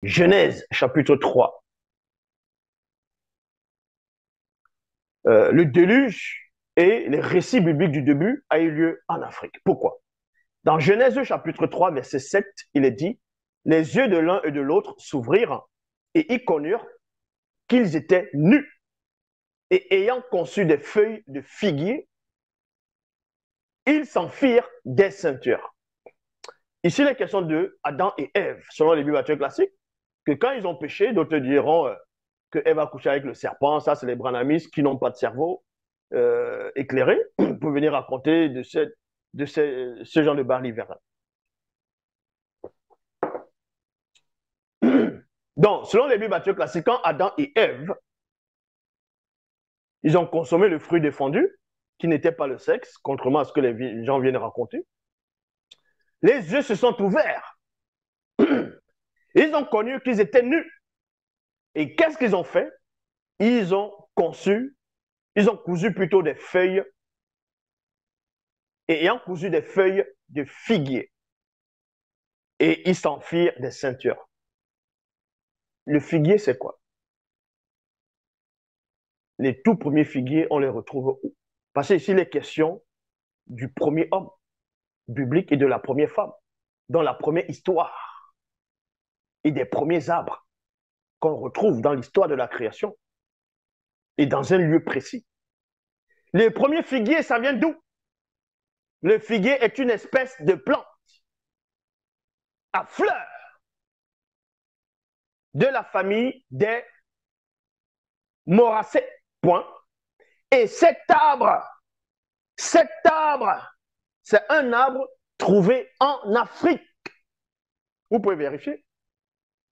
Genèse, chapitre 3. Le déluge et les récits bibliques du début a eu lieu en Afrique. Pourquoi? Dans Genèse, chapitre 3, verset 7, il est dit, les yeux de l'un et de l'autre s'ouvrirent et ils connurent qu'ils étaient nus. Et ayant conçu des feuilles de figuier, ils s'en firent des ceintures. Ici, il est question de Adam et Ève, selon les Bibles classiques, que quand ils ont péché, d'autres diront que Ève a couché avec le serpent. Ça, c'est les branhamistes qui n'ont pas de cerveau éclairé pour venir raconter ce genre de balivernes. Donc, selon les Bibles classiques, quand Adam et Ève, ils ont consommé le fruit défendu, qui n'était pas le sexe, contrairement à ce que les gens viennent raconter, les yeux se sont ouverts. Ils ont connu qu'ils étaient nus. Et qu'est-ce qu'ils ont fait? Ils ont cousu plutôt des feuilles, et ayant cousu des feuilles de figuier, et ils s'en firent des ceintures. Le figuier, c'est quoi? Les tout premiers figuiers, on les retrouve où? Parce qu'ici, il est question du premier homme biblique et de la première femme, dans la première histoire, et des premiers arbres qu'on retrouve dans l'histoire de la création, et dans un lieu précis. Les premiers figuiers, ça vient d'où? Le figuier est une espèce de plante à fleurs de la famille des moracées. Point. Et cet arbre, c'est un arbre trouvé en Afrique. Vous pouvez vérifier.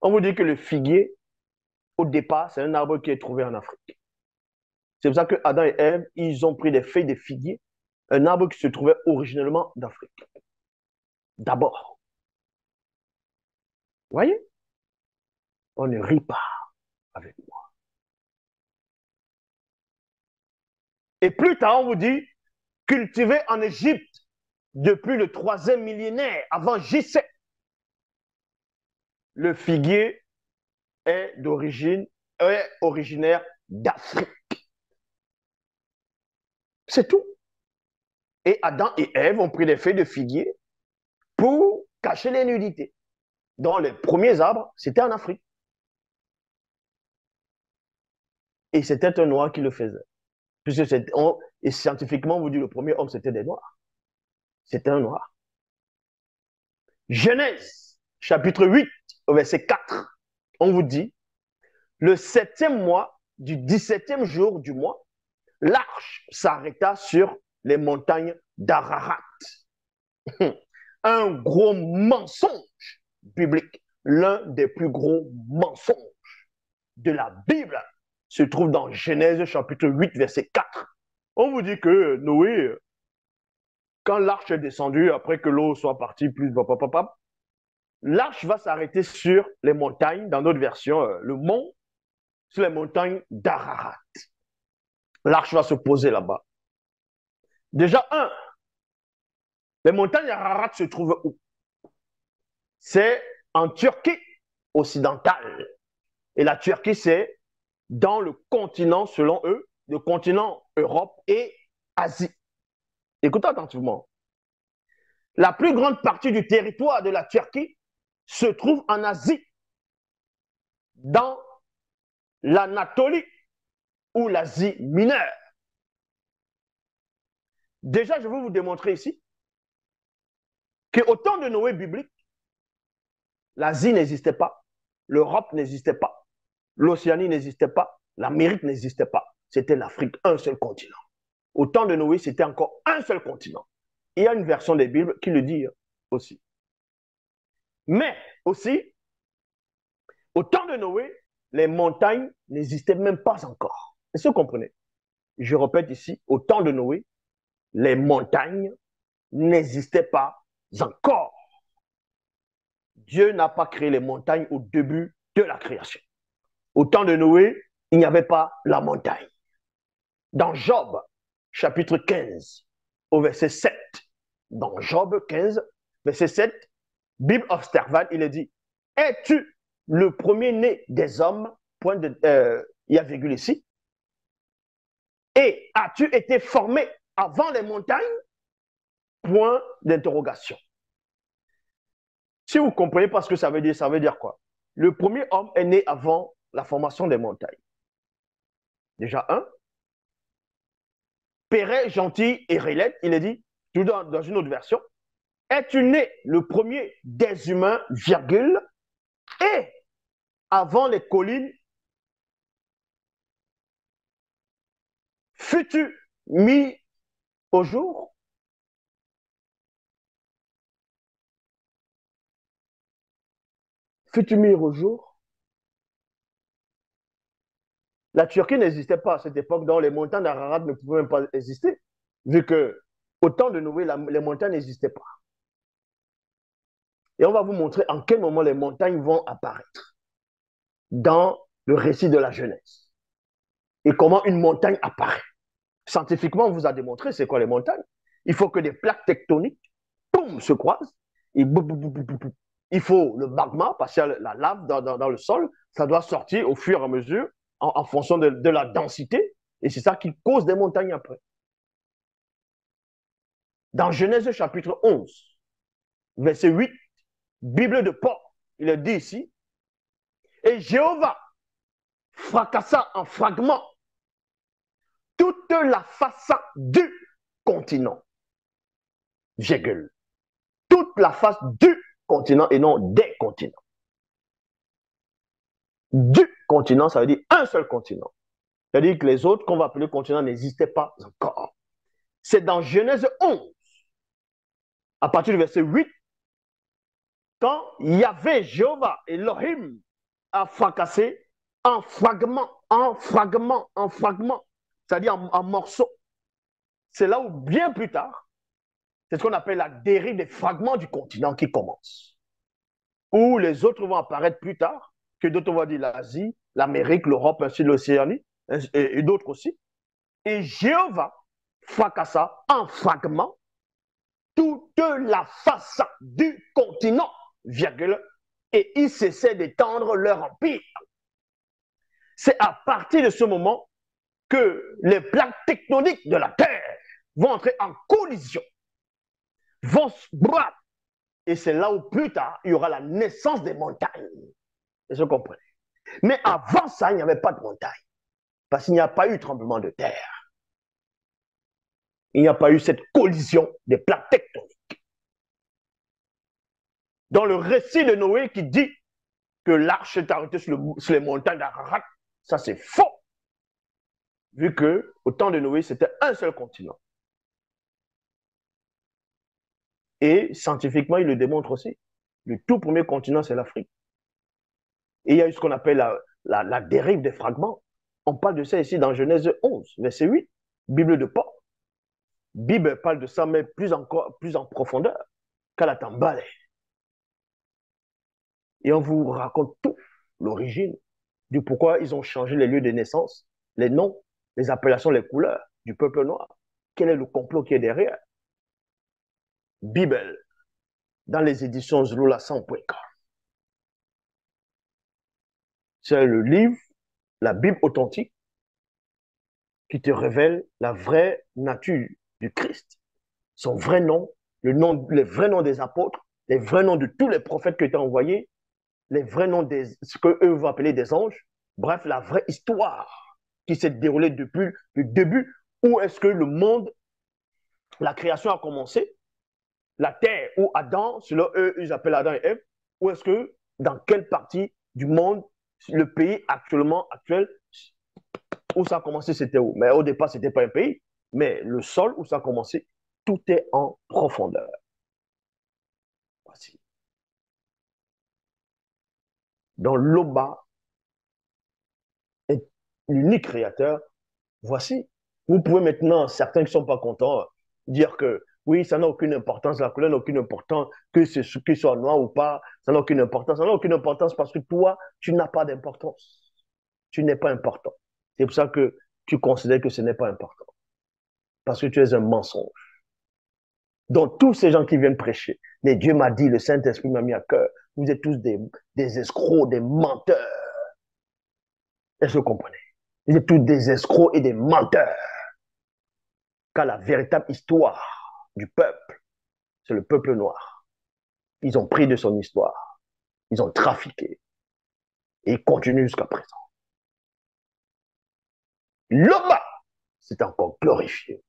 On vous dit que le figuier, au départ, c'est un arbre qui est trouvé en Afrique. C'est pour ça que Adam et Ève, ils ont pris des feuilles de figuier, un arbre qui se trouvait originellement d'Afrique. D'abord. Vous voyez? On ne rit pas avec moi. Et plus tard, on vous dit, cultivé en Égypte depuis le 3e millénaire avant J7. Le figuier est originaire d'Afrique. C'est tout. Et Adam et Ève ont pris des feuilles de figuier pour cacher les nudités. Donc, les premiers arbres, c'était en Afrique. Et c'était un noir qui le faisait. Puisque et scientifiquement, on vous dit le premier homme, c'était des noirs. C'était un noir. Genèse, chapitre 8, au verset 4, on vous dit, le 7e mois du 17e jour du mois, l'arche s'arrêta sur les montagnes d'Ararat. Un gros mensonge biblique, l'un des plus gros mensonges de la Bible se trouve dans Genèse chapitre 8, verset 4. On vous dit que Noé, quand l'arche est descendue, après que l'eau soit partie, plus l'arche va s'arrêter sur les montagnes, dans notre version, le mont, sur les montagnes d'Ararat. L'arche va se poser là-bas. Déjà, les montagnes d'Ararat se trouvent où? C'est en Turquie occidentale. Et la Turquie, c'est dans le continent, selon eux, le continent Europe et Asie. Écoutez attentivement. La plus grande partie du territoire de la Turquie se trouve en Asie, dans l'Anatolie ou l'Asie mineure. Déjà, je vais vous démontrer ici qu'au temps de Noé biblique, l'Asie n'existait pas, l'Europe n'existait pas, l'Océanie n'existait pas, l'Amérique n'existait pas. C'était l'Afrique, un seul continent. Au temps de Noé, c'était encore un seul continent. Il y a une version des Bibles qui le dit aussi. Mais aussi, au temps de Noé, les montagnes n'existaient même pas encore. Est-ce que vous comprenez? Je répète ici, au temps de Noé, les montagnes n'existaient pas encore. Dieu n'a pas créé les montagnes au début de la création. Au temps de Noé, il n'y avait pas la montagne. Dans Job, chapitre 15, au verset 7, dans Job 15, verset 7, Bible of Stervan, il est dit, es-tu le premier-né des hommes, point de, il y a virgule ici, et as-tu été formé avant les montagnes? Point d'interrogation. Si vous comprenez pas ce que ça veut dire quoi? Le premier homme est né avant la formation des montagnes. Déjà un. Perret, gentil et Rélette, il est dit, tout dans une autre version, es-tu né le premier des humains, virgule, et avant les collines, fus-tu mis au jour? Fus-tu mis au jour? La Turquie n'existait pas à cette époque, donc les montagnes d'Ararat ne pouvaient même pas exister, vu que au temps de Noé, les montagnes n'existaient pas. Et on va vous montrer en quel moment les montagnes vont apparaître dans le récit de la Genèse. Et comment une montagne apparaît. Scientifiquement, on vous a démontré c'est quoi les montagnes. Il faut que des plaques tectoniques boum, se croisent. Et boum, boum, boum, boum, boum. Il faut le magma, parce que la lave dans le sol, ça doit sortir au fur et à mesure en fonction de la densité. Et c'est ça qui cause des montagnes après. Dans Genèse chapitre 11, verset 8, Bible de Paul, il est dit ici, et Jéhovah fracassa en fragments toute la façade du continent. Virgule. Toute la face du continent et non des continents. Du continent, ça veut dire un seul continent. C'est-à-dire que les autres qu'on va appeler continents n'existaient pas encore. C'est dans Genèse 11, à partir du verset 8, quand Yahvé, Jéhovah, Elohim, a fracassé en fragments, c'est-à-dire en morceaux. C'est là où, bien plus tard, c'est ce qu'on appelle la dérive des fragments du continent qui commence. Où les autres vont apparaître plus tard, que d'autres vont dire l'Asie, l'Amérique, l'Europe, ainsi de l'Océanie, et d'autres aussi. Et Jéhovah fracassa en fragments toute la façade du continent, virgule, et ils cessaient d'étendre leur empire. C'est à partir de ce moment que les plaques tectoniques de la Terre vont entrer en collision, vont se battre. Et c'est là où plus tard, il y aura la naissance des montagnes. Est-ce que vous comprenez? Mais avant ça, il n'y avait pas de montagne. Parce qu'il n'y a pas eu de tremblement de terre. Il n'y a pas eu cette collision des plaques tectoniques. Dans le récit de Noé qui dit que l'arche est arrêtée sur les montagnes d'Ararat, ça c'est faux. Vu qu'au temps de Noé, c'était un seul continent. Et scientifiquement, il le démontre aussi. Le tout premier continent, c'est l'Afrique. Et il y a eu ce qu'on appelle la dérive des fragments. On parle de ça ici dans Genèse 11, verset 8, Bible de Paul. Bible parle de ça, mais plus en profondeur, qu'à la Tambale. Et on vous raconte tout, l'origine, du pourquoi ils ont changé les lieux de naissance, les noms, les appellations, les couleurs du peuple noir. Quel est le complot qui est derrière? Bible, dans les éditions Zlula 100.com. C'est le livre, la Bible authentique, qui te révèle la vraie nature du Christ. Son vrai nom, les vrais noms des apôtres, les vrais noms de tous les prophètes qui étaient envoyés, les vrais noms de ce qu'eux vont appeler des anges. Bref, la vraie histoire qui s'est déroulée depuis le début. Où est-ce que le monde, la création a commencé? La terre ou Adam, selon eux, ils appellent Adam et Ève. Ou est-ce que, dans quelle partie du monde, le pays actuel, où ça a commencé, c'était où? Mais au départ, ce n'était pas un pays. Mais le sol où ça a commencé, tout est en profondeur. Voici. Dans l'Oba, l'unique créateur, voici. Vous pouvez maintenant, certains qui ne sont pas contents, dire que oui, ça n'a aucune importance, la couleur n'a aucune importance, que ce qui soit noir ou pas, ça n'a aucune importance. Ça n'a aucune importance parce que toi, tu n'as pas d'importance. Tu n'es pas important. C'est pour ça que tu considères que ce n'est pas important. Parce que tu es un mensonge. Donc, tous ces gens qui viennent prêcher, mais Dieu m'a dit, le Saint-Esprit m'a mis à cœur Vous êtes tous des escrocs, des menteurs. Est-ce que vous comprenez? Vous êtes tous des escrocs et des menteurs. Car la véritable histoire du peuple, c'est le peuple noir. Ils ont pris de son histoire. Ils ont trafiqué. Et ils continuent jusqu'à présent. L'Oba, c'est encore glorifié.